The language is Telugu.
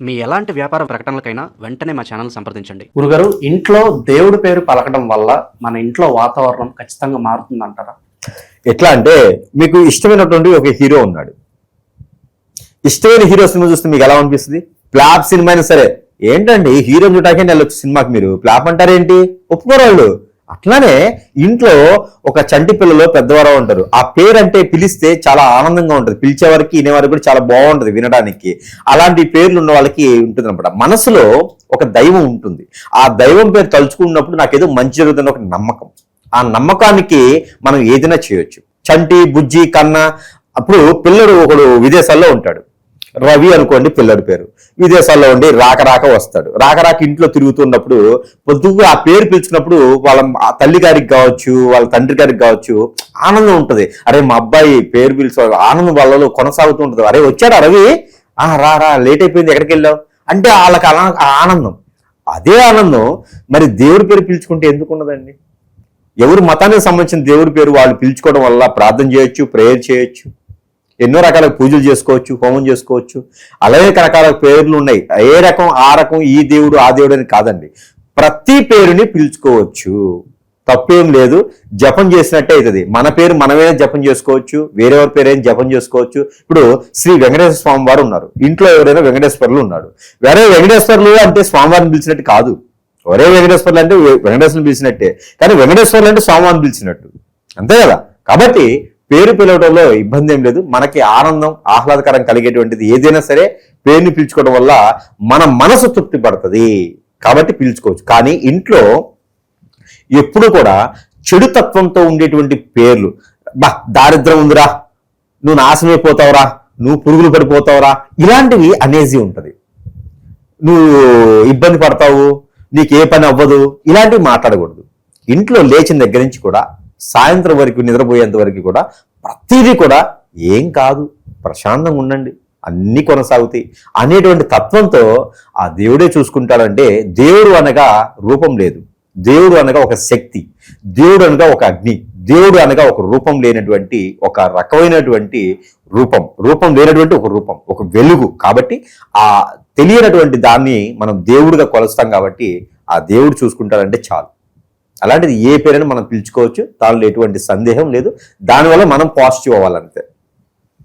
మీ ఎలాంటి వ్యాపార ప్రకటనలకైనా వెంటనే మా ఛానల్ సంప్రదించండి. గురుగారు, ఇంట్లో దేవుడి పేరు పలకడం వల్ల మన ఇంట్లో వాతావరణం ఖచ్చితంగా మారుతుందంటారా? ఎట్లా అంటే, మీకు ఇష్టమైనటువంటి ఒక హీరో ఉన్నాడు. ఇష్టమైన హీరో సినిమా చూస్తే మీకు ఎలా అనిపిస్తుంది? ఫ్లాప్ సినిమా అయినా సరే, ఏంటండి హీరో చూడటానికి వెళ్ళొచ్చు సినిమాకి, మీరు ఫ్లాప్ అంటారేంటి? ఒప్పుకోరాళ్ళు. అట్లానే ఇంట్లో ఒక చంటి పిల్లలో పెద్దవారు ఉంటారు. ఆ పేరు అంటే పిలిస్తే చాలా ఆనందంగా ఉంటుంది, పిలిచేవారికి వినేవారికి కూడా చాలా బాగుంటుంది వినడానికి. అలాంటి పేర్లు ఉన్న వాళ్ళకి ఉంటుంది అనమాట. మనసులో ఒక దైవం ఉంటుంది. ఆ దైవం పేరు తలుచుకున్నప్పుడు నాకేదో మంచి జరుగుతుంది ఒక నమ్మకం. ఆ నమ్మకానికి మనం ఏదైనా చేయొచ్చు. చంటి, బుజ్జి, కన్న. అప్పుడు పిల్లడు ఒకడు విదేశాల్లో ఉంటాడు, రవి అనుకోండి పిల్లడి పేరు. విదేశాల్లో ఉండి రాక వస్తాడు. రాక ఇంట్లో తిరుగుతున్నప్పుడు పొద్దుగా ఆ పేరు పిలుచుకున్నప్పుడు వాళ్ళ తల్లి గారికి కావచ్చు, వాళ్ళ తండ్రి గారికి కావచ్చు ఆనందం ఉంటుంది. అరే మా అబ్బాయి పేరు పిలిచే ఆనందం వాళ్ళలో కొనసాగుతూ ఉంటుంది. అరే వచ్చాడా రవి, రా లేట్ అయిపోయింది, ఎక్కడికి వెళ్ళావు అంటే వాళ్ళకి అలా ఆనందం. అదే ఆనందం మరి దేవుడి పేరు పిలుచుకుంటే ఎందుకు ఉండదండి? ఎవరు మతానికి సంబంధించిన దేవుడి పేరు వాళ్ళు పిలుచుకోవడం వల్ల ప్రార్థన చేయొచ్చు, ప్రేయర్ చేయొచ్చు, ఎన్నో రకాల పూజలు చేసుకోవచ్చు, హోమం చేసుకోవచ్చు. అలాగే రకరకాల పేర్లు ఉన్నాయి. ఏ రకం ఆ రకం, ఈ దేవుడు ఆ దేవుడు అని కాదండి, ప్రతి పేరుని పిలుచుకోవచ్చు, తప్పేం లేదు. జపం చేసినట్టే అవుతుంది. మన పేరు మనమే జపం చేసుకోవచ్చు, వేరెవరి పేరైనా జపం చేసుకోవచ్చు. ఇప్పుడు శ్రీ వెంకటేశ్వర స్వామి వారు ఉన్నారు, ఇంట్లో ఎవరైనా వెంకటేశ్వర్లు ఉన్నాడు. వేరే వెంకటేశ్వర్లు అంటే స్వామివారిని పిలిచినట్టు కాదు. ఒరే వెంకటేశ్వర్లు అంటే వెంకటేశ్వరుని పిలిచినట్టే, కానీ వెంకటేశ్వర్లు అంటే స్వామివారిని పిలిచినట్టు, అంతే కదా. కాబట్టి పేరు పిలవడంలో ఇబ్బంది ఏం లేదు. మనకి ఆనందం, ఆహ్లాదకరం కలిగేటువంటిది ఏదైనా సరే పేరుని పిలుచుకోవడం వల్ల మన మనసు తృప్తి పడుతుంది, కాబట్టి పిలుచుకోవచ్చు. కానీ ఇంట్లో ఎప్పుడు కూడా చెడు తత్వంతో ఉండేటువంటి పేర్లు, దారిద్రం ఉందిరా, నువ్వు నాశనమైపోతావురా, నువ్వు పురుగులు పడిపోతావురా, ఇలాంటివి అనేజీ ఉంటుంది. నువ్వు ఇబ్బంది పడతావు, నీకు ఏ పని అవ్వదు, ఇలాంటివి మాట్లాడకూడదు. ఇంట్లో లేచిన దగ్గర నుంచి కూడా సాయంత్రం వరకు నిద్రపోయేంత వరకు కూడా ప్రతిదీ కూడా ఏం కాదు, ప్రశాంతంగా ఉండండి, అన్నీ కొనసాగుతాయి అనేటువంటి తత్వంతో ఆ దేవుడే చూసుకుంటాడంటే, దేవుడు అనగా రూపం లేదు, దేవుడు అనగా ఒక శక్తి, దేవుడు అనగా ఒక అగ్ని, దేవుడు అనగా ఒక రూపం లేనటువంటి ఒక రకమైనటువంటి రూపం లేనటువంటి ఒక రూపం, ఒక వెలుగు. కాబట్టి ఆ తెలియనటువంటి దాన్ని మనం దేవుడిగా కొలుస్తాం. కాబట్టి ఆ దేవుడు చూసుకుంటాడంటే చాలు. అలాంటిది ఏ పేరైనా మనం పిలుచుకోవచ్చు, దానిలో ఎటువంటి సందేహం లేదు. దానివల్ల మనం పాజిటివ్ అవ్వాలంతే.